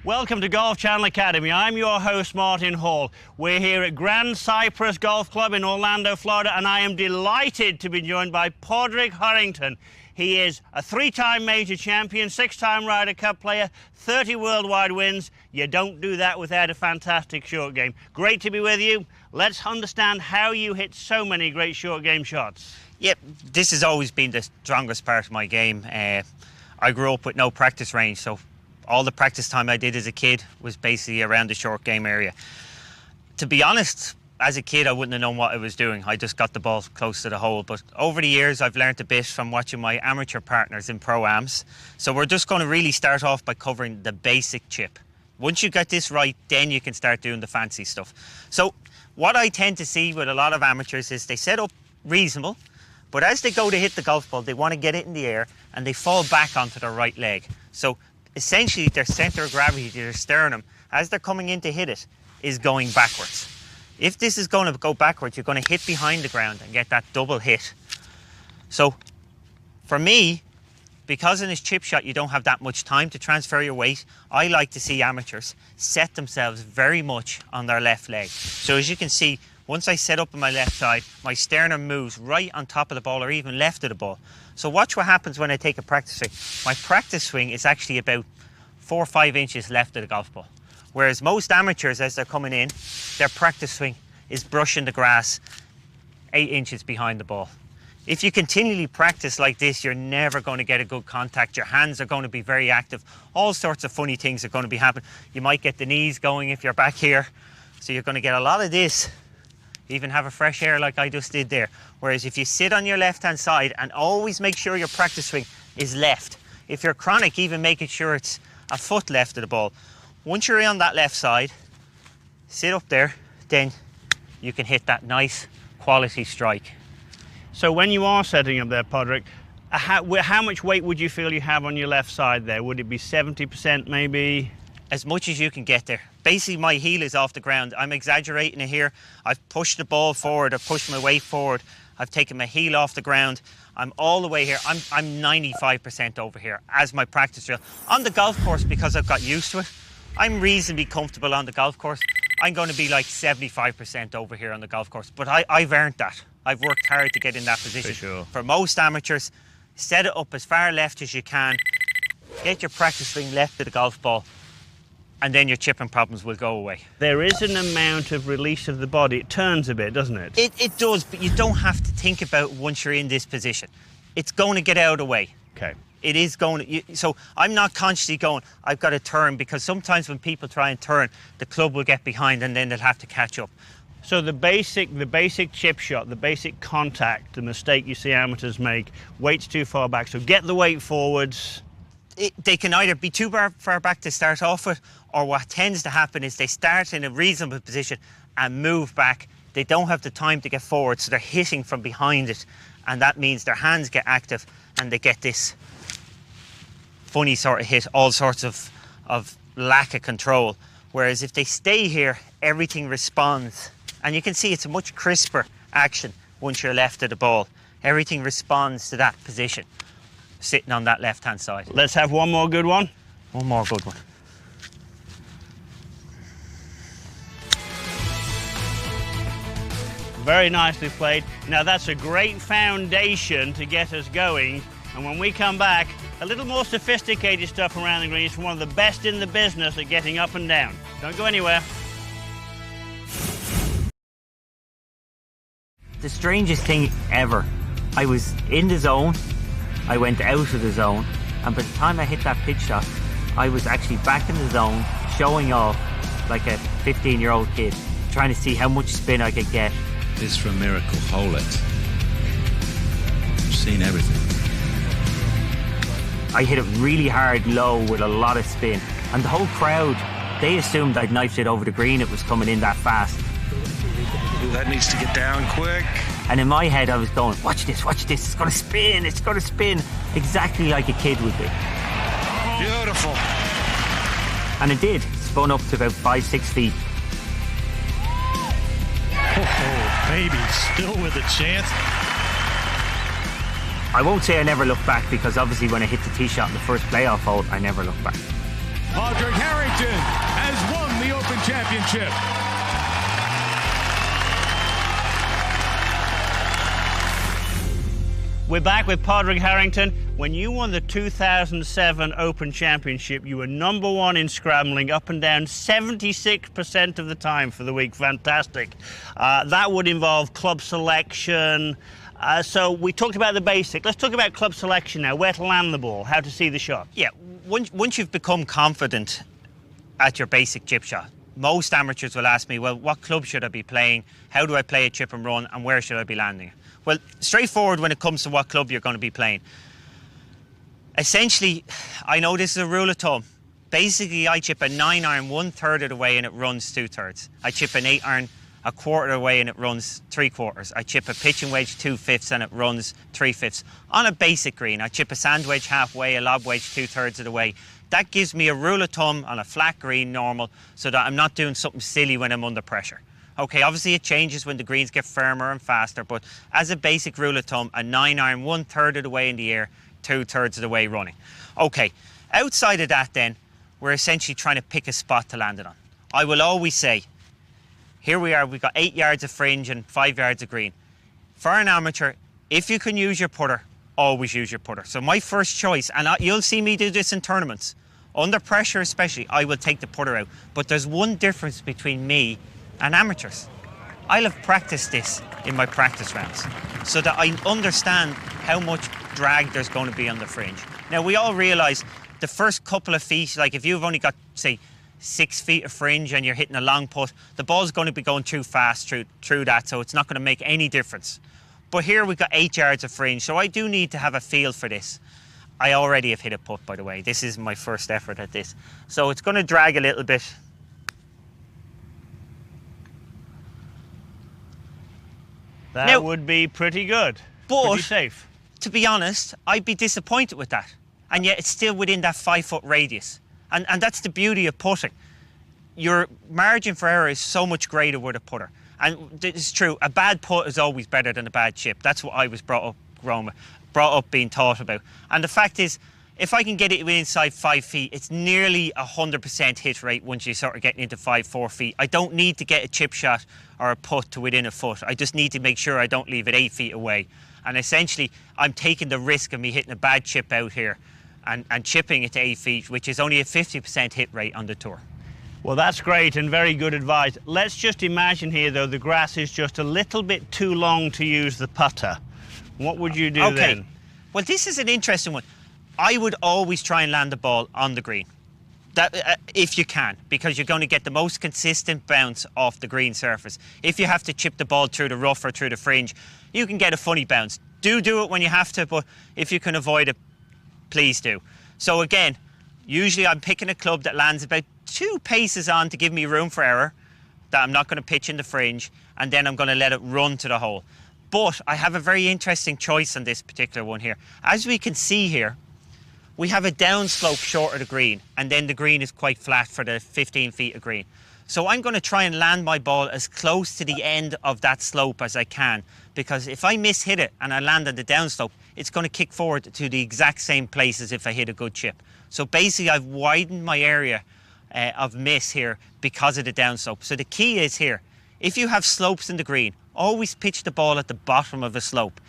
Welcome to Golf Channel Academy. I'm your host, Martin Hall. We're here at Grand Cypress Golf Club in Orlando, Florida, and I am delighted to be joined by Padraig Harrington. He is a 3-time major champion, 6-time Ryder Cup player, 30 worldwide wins. You don't do that without a fantastic short game. Great to be with you. Let's understand how you hit so many great short game shots. Yep, this has always been the strongest part of my game. I grew up with no practice range, so all the practice time I did as a kid was basically around the short game area. To be honest, as a kid I wouldn't have known what I was doing. I just got the ball close to the hole. But over the years I've learned a bit from watching my amateur partners in Pro-Ams. So we're just going to really start off by covering the basic chip. Once you get this right, then you can start doing the fancy stuff. So what I tend to see with a lot of amateurs is they set up reasonable, but as they go to hit the golf ball, they want to get it in the air and they fall back onto their right leg. So essentially their centre of gravity, their sternum, as they're coming in to hit it, is going backwards. If this is going to go backwards, you're going to hit behind the ground and get that double hit. So for me, because in this chip shot you don't have that much time to transfer your weight, I like to see amateurs set themselves very much on their left leg. So as you can see, once I set up on my left side, my sternum moves right on top of the ball or even left of the ball. So watch what happens when I take a practice swing. My practice swing is actually about 4 or 5 inches left of the golf ball. Whereas most amateurs, as they're coming in, their practice swing is brushing the grass 8 inches behind the ball. If you continually practice like this, you're never going to get a good contact. Your hands are going to be very active. All sorts of funny things are going to be happening. You might get the knees going if you're back here. So you're going to get a lot of this. Even have a fresh air like I just did there. Whereas if you sit on your left-hand side and always make sure your practice swing is left. If you're chronic, even making sure it's a foot left of the ball. Once you're on that left side, sit up there, then you can hit that nice quality strike. So when you are setting up there, Padraig, how much weight would you feel you have on your left side there? Would it be 70% maybe? As much as you can get there. Basically my heel is off the ground. I'm exaggerating it here. I've pushed the ball forward, I've pushed my weight forward, I've taken my heel off the ground. I'm all the way here. I'm 95% over here as my practice drill. On the golf course, because I've got used to it, I'm reasonably comfortable on the golf course. I'm going to be like 75% over here on the golf course, but I've earned that. I've worked hard to get in that position. For sure. For most amateurs, set it up as far left as you can, get your practice swing left of the golf ball, and then your chipping problems will go away. There is an amount of release of the body. It turns a bit, doesn't it? It does, but you don't have to think about it once you're in this position. It's going to get out of the way. Okay. It is going to, so I'm not consciously going, I've got to turn, because sometimes when people try and turn, the club will get behind and then they'll have to catch up. So the basic chip shot, the basic contact, the mistake you see amateurs make, weight's too far back. So get the weight forwards. They can either be too far back to start off with, or what tends to happen is they start in a reasonable position and move back. They don't have the time to get forward, so they're hitting from behind it, and that means their hands get active and they get this funny sort of hit, all sorts of lack of control. Whereas if they stay here, everything responds, and you can see it's a much crisper action once you're left of the ball. Everything responds to that position, sitting on that left-hand side. Let's have one more good one. One more good one. Very nicely played. Now that's a great foundation to get us going. And when we come back, a little more sophisticated stuff around the greens from one of the best in the business at getting up and down. Don't go anywhere. The strangest thing ever. I was in the zone, I went out of the zone, and by the time I hit that pitch shot, I was actually back in the zone, showing off like a 15-year-old kid, trying to see how much spin I could get. This for a miracle, hole it. I've seen everything. I hit it really hard low with a lot of spin, and the whole crowd, they assumed I'd knifed it over the green. It was coming in that fast. Ooh, that needs to get down quick. And in my head I was going, watch this, it's going to spin, exactly like a kid would be. Beautiful. And it did, spun up to about 5-6 feet. Oh, baby, still with a chance. I won't say I never looked back, because obviously when I hit the tee shot in the first playoff hole, I never looked back. Padraig Harrington championship. We're back with Padraig Harrington. When you won the 2007 Open Championship, you were #1 in scrambling, up and down 76% of the time for the week. Fantastic. That would involve club selection. So we talked about the basic. Let's talk about club selection now. Where to land the ball, how to see the shot. Yeah, once you've become confident at your basic chip shot, most amateurs will ask me, well, what club should I be playing? How do I play a chip and run? And where should I be landing? Well, straightforward when it comes to what club you're going to be playing. Essentially, I know this is a rule of thumb. Basically, I chip a 9-iron 1/3 of the way and it runs 2/3. I chip an 8-iron a quarter of the way and it runs 3/4. I chip a pitching wedge 2/5 and it runs 3/5. On a basic green, I chip a sand wedge halfway, a lob wedge 2/3 of the way. That gives me a rule of thumb on a flat green normal so that I'm not doing something silly when I'm under pressure. Okay, obviously it changes when the greens get firmer and faster, but as a basic rule of thumb, a 9-iron 1/3 of the way in the air, 2/3 of the way running. Okay, outside of that then, we're essentially trying to pick a spot to land it on. I will always say, here we are, we've got 8 yards of fringe and 5 yards of green. For an amateur, if you can use your putter, always use your putter. So my first choice, and you'll see me do this in tournaments, under pressure especially, I will take the putter out. But there's one difference between me and amateurs. I'll have practiced this in my practice rounds so that I understand how much drag there's going to be on the fringe. Now, we all realise the first couple of feet, like if you've only got, say, 6 feet of fringe and you're hitting a long putt, the ball's going to be going too fast through that, so it's not going to make any difference. But here we've got 8 yards of fringe, so I do need to have a feel for this. I already have hit a putt, by the way. This is my first effort at this. So it's going to drag a little bit. That Now, would be pretty good. But, pretty safe. To be honest, I'd be disappointed with that. And yet it's still within that 5-foot radius. And that's the beauty of putting. Your margin for error is so much greater with a putter. And it's true, a bad putt is always better than a bad chip. That's what I was brought up being taught about. And the fact is, if I can get it inside 5 feet, it's nearly 100% hit rate once you start getting into 5-4 feet. I don't need to get a chip shot or a putt to within a foot. I just need to make sure I don't leave it 8 feet away. And essentially, I'm taking the risk of me hitting a bad chip out here and chipping it to 8 feet, which is only a 50% hit rate on the tour. Well, that's great and very good advice. Let's just imagine here, though, the grass is just a little bit too long to use the putter. What would you do then? Well, this is an interesting one. I would always try and land the ball on the green, if you can, because you're going to get the most consistent bounce off the green surface. If you have to chip the ball through the rough or through the fringe, you can get a funny bounce. Do it when you have to, but if you can avoid it, please do. So again, usually I'm picking a club that lands about 2 paces on to give me room for error, that I'm not going to pitch in the fringe, and then I'm going to let it run to the hole. But I have a very interesting choice on this particular one here. As we can see here, we have a downslope short of the green, and then the green is quite flat for the 15 feet of green. So I'm going to try and land my ball as close to the end of that slope as I can, because if I mishit it and I land on the downslope, it's going to kick forward to the exact same place as if I hit a good chip. So basically I've widened my area of miss here because of the downslope. So the key is here, if you have slopes in the green, always pitch the ball at the bottom of a slope.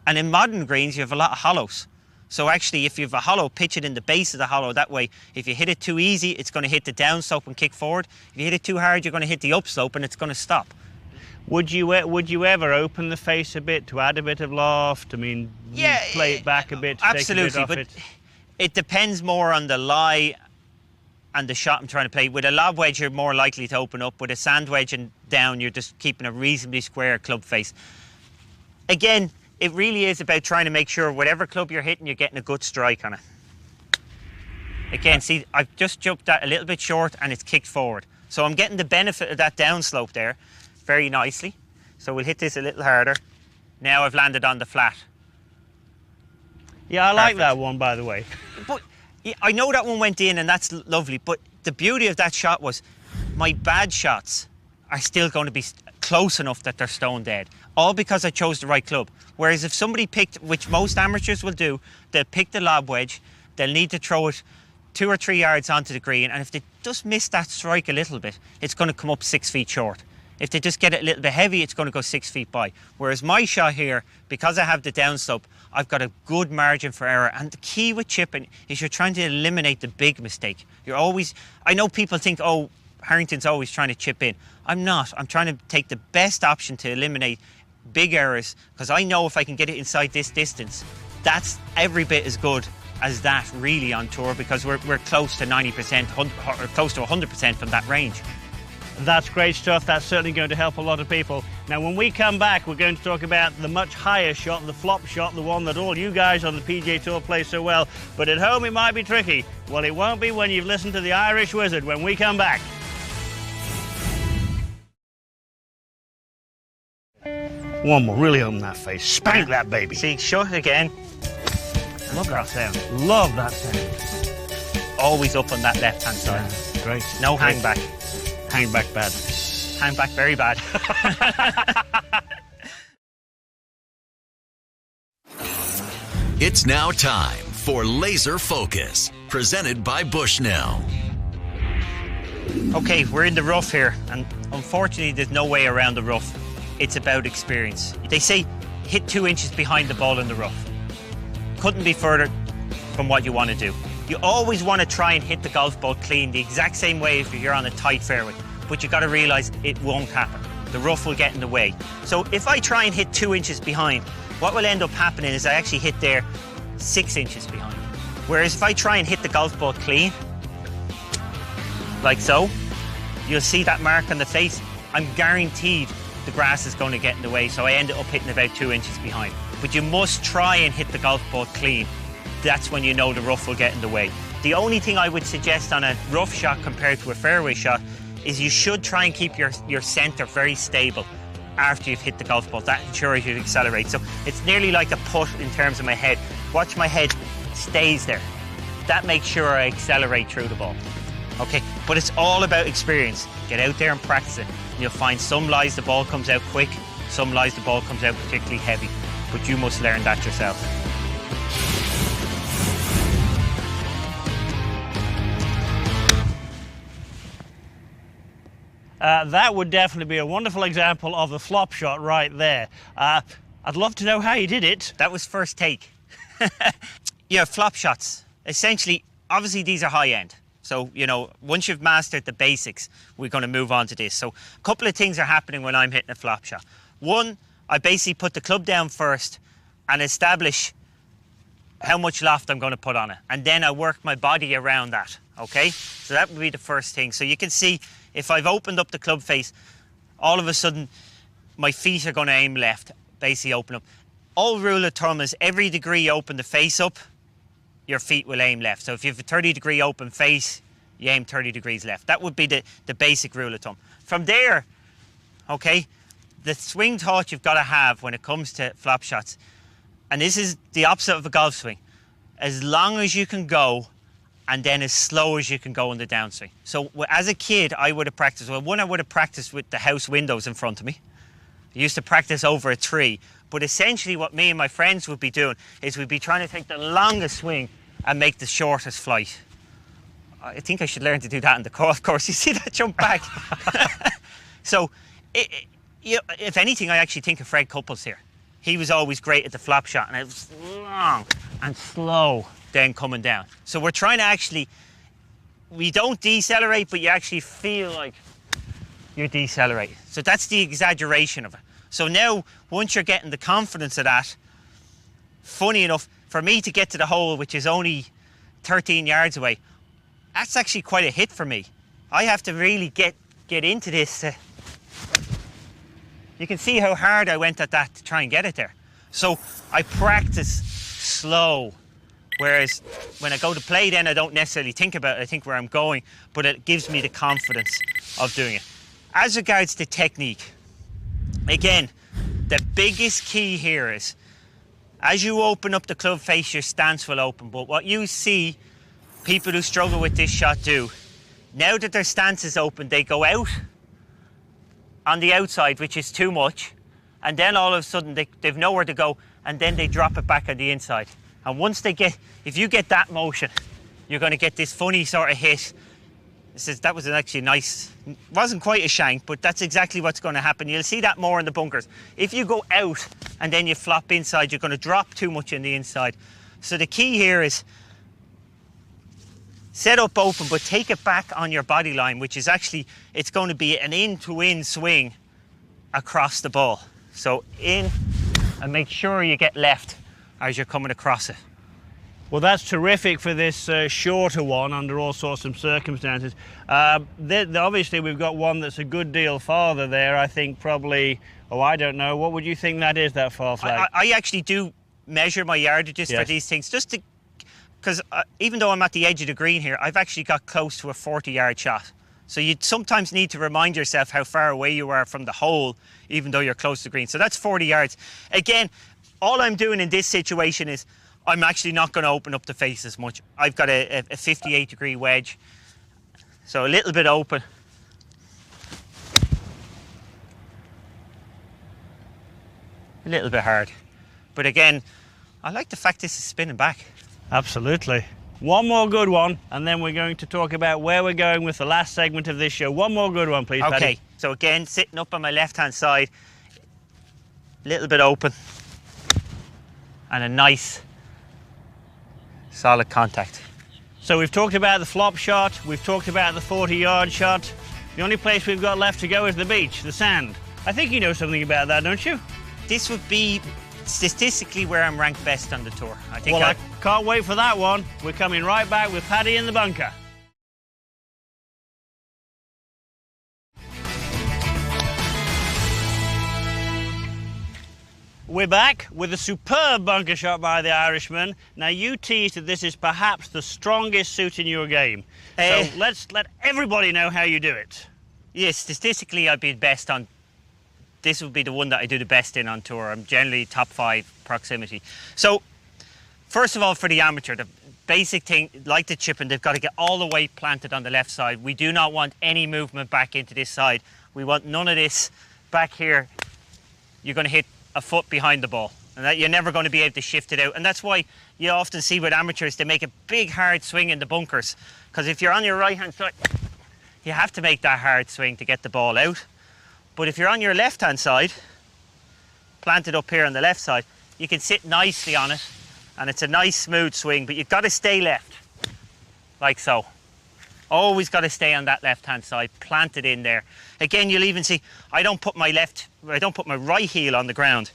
And in modern greens, you have a lot of hollows. So actually, if you have a hollow, pitch it in the base of the hollow. That way, if you hit it too easy, it's going to hit the downslope and kick forward. If you hit it too hard, you're going to hit the upslope and it's going to stop. Would you ever open the face a bit to add a bit of loft? I mean, yeah, play it back a bit to absolutely, take a bit off but it depends more on the lie and the shot I'm trying to play. With a lob wedge, you're more likely to open up. With a sand wedge and down, you're just keeping a reasonably square club face. Again, it really is about trying to make sure whatever club you're hitting, you're getting a good strike on it. Again, see, I've just jumped that a little bit short and it's kicked forward. So I'm getting the benefit of that downslope there very nicely. So we'll hit this a little harder. Now I've landed on the flat. Yeah, I like that one, by the way. But yeah, I know that one went in and that's lovely, but the beauty of that shot was my bad shots are still going to be close enough that they're stone dead, all because I chose the right club. Whereas if somebody picked, which most amateurs will do, they'll pick the lob wedge, they'll need to throw it 2 or 3 yards onto the green, and if they just miss that strike a little bit, it's going to come up 6 feet short. If they just get it a little bit heavy, it's going to go 6 feet by. Whereas my shot here, because I have the downslope, I've got a good margin for error. And the key with chipping is you're trying to eliminate the big mistake. I know people think, oh, Harrington's always trying to chip in. I'm not. I'm trying to take the best option to eliminate big errors, because I know if I can get it inside this distance, that's every bit as good as that really on tour, because we're close to 90%, or close to 100% from that range. That's great stuff. That's certainly going to help a lot of people. Now, when we come back, we're going to talk about the much higher shot, the flop shot, the one that all you guys on the PGA Tour play so well. But at home, it might be tricky. Well, it won't be when you've listened to the Irish Wizard when we come back. One more. Really open that face. Spank that baby. See, shut again. Love that sound. Love that sound. Always up on that left-hand side. Yeah, great. No Great. hang back. Hang back bad. Hang back very bad. It's now time for Laser Focus, presented by Bushnell. Okay, we're in the rough here, and unfortunately there's no way around the rough. It's about experience. They say hit 2 inches behind the ball in the rough. Couldn't be further from what you want to do. You always want to try and hit the golf ball clean the exact same way if you're on a tight fairway, but you got to realise it won't happen. The rough will get in the way. So if I try and hit 2 inches behind, what will end up happening is I actually hit there 6 inches behind. Whereas if I try and hit the golf ball clean, like so, you'll see that mark on the face. I'm guaranteed the grass is going to get in the way, so I ended up hitting about 2 inches behind. But you must try and hit the golf ball clean. That's when you know the rough will get in the way. The only thing I would suggest on a rough shot compared to a fairway shot is you should try and keep your centre very stable after you've hit the golf ball. That ensures you accelerate. So it's nearly like a putt in terms of my head. Watch my head stays there. That makes sure I accelerate through the ball. Okay, but it's all about experience. Get out there and practice it. And you'll find some lies the ball comes out quick, some lies the ball comes out particularly heavy. But you must learn that yourself. That would definitely be a wonderful example of a flop shot right there. I'd love to know how you did it. That was first take. Yeah, flop shots. Essentially, obviously these are high end. So, you know, once you've mastered the basics, we're going to move on to this. So a couple of things are happening when I'm hitting a flop shot. One, I basically put the club down first and establish how much loft I'm going to put on it. And then I work my body around that, okay? So that would be the first thing. So you can see if I've opened up the club face, all of a sudden my feet are going to aim left, basically open up. All rule of thumb is every degree you open the face up, your feet will aim left. So if you have a 30-degree open face, you aim 30 degrees left. That would be the basic rule of thumb. From there, okay, the swing thought you've got to have when it comes to flop shots, and this is the opposite of a golf swing, as long as you can go and then as slow as you can go in the downswing. So as a kid, I would have practiced, well, one, I would have practiced with the house windows in front of me. I used to practice over a tree. But essentially what me and my friends would be doing is we'd be trying to take the longest swing and make the shortest flight. I think I should learn to do that in the golf course. You see that jump back? So, if anything, I actually think of Fred Couples here. He was always great at the flop shot, and it was long and slow then coming down. So we're trying to actually, we don't decelerate, but you actually feel like you're decelerating. So that's the exaggeration of it. So now, once you're getting the confidence of that, funny enough, for me to get to the hole, which is only 13 yards away, that's actually quite a hit for me. I have to really get into this. You can see how hard I went at that to try and get it there. So I practice slow, whereas when I go to play then I don't necessarily think about it, I think where I'm going, but it gives me the confidence of doing it. As regards to technique, again, the biggest key here is, as you open up the club face, your stance will open. But what you see people who struggle with this shot do, now that their stance is open, they go out on the outside, which is too much, and then all of a sudden they've nowhere to go, and then they drop it back on the inside. And once they get, if you get that motion, you're going to get this funny sort of hit. That was actually nice, wasn't quite a shank, but that's exactly what's going to happen. You'll see that more in the bunkers. If you go out and then you flop inside, you're going to drop too much in the inside. So the key here is set up open, but take it back on your body line, which is actually, it's going to be an in-to-in swing across the ball. So in, and make sure you get left as you're coming across it. Well, that's terrific for this shorter one under all sorts of circumstances. Obviously, we've got one that's a good deal farther there. I think probably, oh, I don't know. What would you think that is, that far flag? I actually do measure my yardages for these things, just to, because even though I'm at the edge of the green here, I've actually got close to a 40-yard shot. So you sometimes need to remind yourself how far away you are from the hole, even though you're close to green. So that's 40 yards. Again, all I'm doing in this situation is I'm actually not going to open up the face as much. I've got a 58-degree wedge, so a little bit open. A little bit hard. But again, I like the fact this is spinning back. Absolutely. One more good one, and then we're going to talk about where we're going with the last segment of this show. One more good one, please, Paddy. Okay, so again, sitting up on my left-hand side, a little bit open, and a nice solid contact. So we've talked about the flop shot, we've talked about the 40-yard shot. The only place we've got left to go is the beach, the sand. I think you know something about that, don't you? This would be statistically where I'm ranked best on the tour. I think. Well, I can't wait for that one. We're coming right back with Paddy in the bunker. We're back with a superb bunker shot by the Irishman. Now, you teased that this is perhaps the strongest suit in your game. So let's let everybody know how you do it. Yes, statistically I'd be best on. This would be the one that I do the best in on tour. I'm generally top 5 proximity. So, first of all, for the amateur, the basic thing, like the chipping, they've got to get all the weight planted on the left side. We do not want any movement back into this side. We want none of this back here. You're going to hit a foot behind the ball, and that you're never going to be able to shift it out. And that's why you often see with amateurs, they make a big hard swing in the bunkers, because if you're on your right hand side, you have to make that hard swing to get the ball out. But if you're on your left hand side, planted up here on the left side, you can sit nicely on it, and it's a nice smooth swing, but you've got to stay left, like so. Always got to stay on that left hand side, planted in there. Again, you'll even see I don't put my right heel on the ground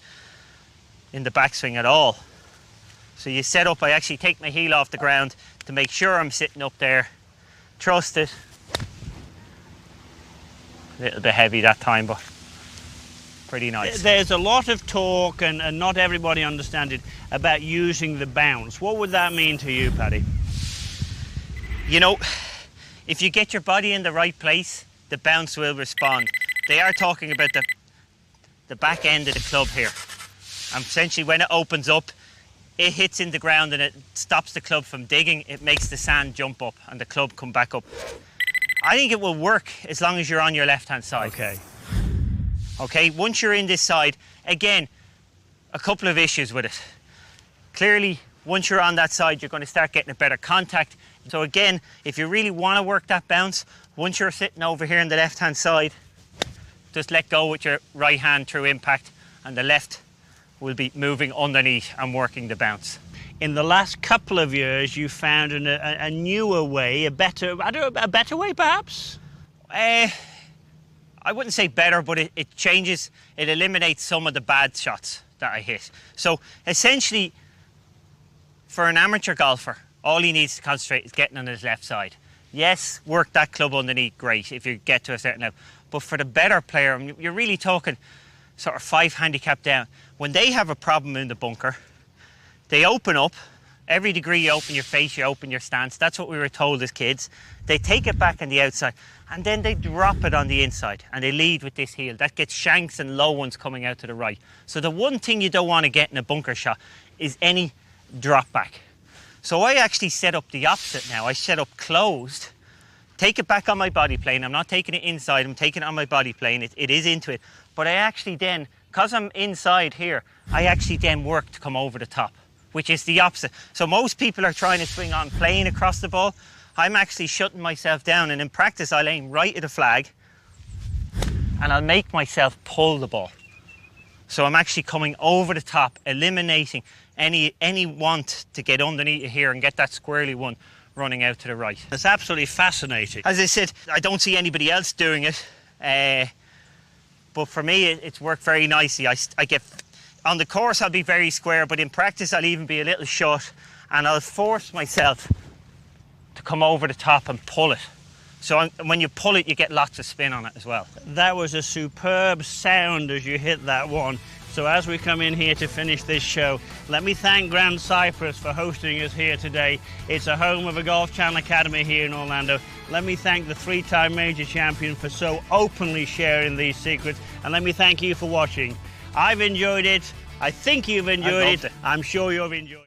in the backswing at all. So you set up, I actually take my heel off the ground to make sure I'm sitting up there. Trust it. A little bit heavy that time, but pretty nice. There's a lot of talk, and not everybody understands it, about using the bounce. What would that mean to you, Paddy? You know, if you get your body in the right place, the bounce will respond. They are talking about the back end of the club here. And essentially when it opens up, it hits in the ground and it stops the club from digging. It makes the sand jump up and the club come back up. I think it will work as long as you're on your left-hand side. Okay. Okay, once you're in this side, again, a couple of issues with it. Clearly, once you're on that side, you're going to start getting a better contact. So again, if you really want to work that bounce, once you're sitting over here on the left-hand side, just let go with your right hand through impact, and the left will be moving underneath and working the bounce. In the last couple of years, you found a newer way, a better way perhaps? I wouldn't say better, but it changes, it eliminates some of the bad shots that I hit. So essentially, for an amateur golfer, all he needs to concentrate is getting on his left side. Yes, work that club underneath, great, if you get to a certain level. But for the better player, you're really talking sort of 5 handicap down. When they have a problem in the bunker, they open up. Every degree you open your face, you open your stance. That's what we were told as kids. They take it back on the outside, and then they drop it on the inside, and they lead with this heel. That gets shanks and low ones coming out to the right. So the one thing you don't want to get in a bunker shot is any drop back. So I actually set up the opposite now. I set up closed, take it back on my body plane. I'm not taking it inside, I'm taking it on my body plane. It is into it. But I actually then, because I'm inside here, I actually then work to come over the top. which is the opposite. So most people are trying to swing on playing across the ball. I'm actually shutting myself down, and in practice I'll aim right at the flag and I'll make myself pull the ball. So I'm actually coming over the top, eliminating any want to get underneath it here and get that squirrely one running out to the right. It's absolutely fascinating. As I said, I don't see anybody else doing it, but for me it's worked very nicely. I get on the course I'll be very square, but in practice I'll even be a little short, and I'll force myself to come over the top and pull it. So when you pull it, you get lots of spin on it as well. That was a superb sound as you hit that one. So as we come in here to finish this show, let me thank Grand Cypress for hosting us here today. It's a home of a Golf Channel Academy here in Orlando. Let me thank the 3-time major champion for so openly sharing these secrets. And let me thank you for watching. I've enjoyed it. I think you've enjoyed it. I'm sure you've enjoyed it.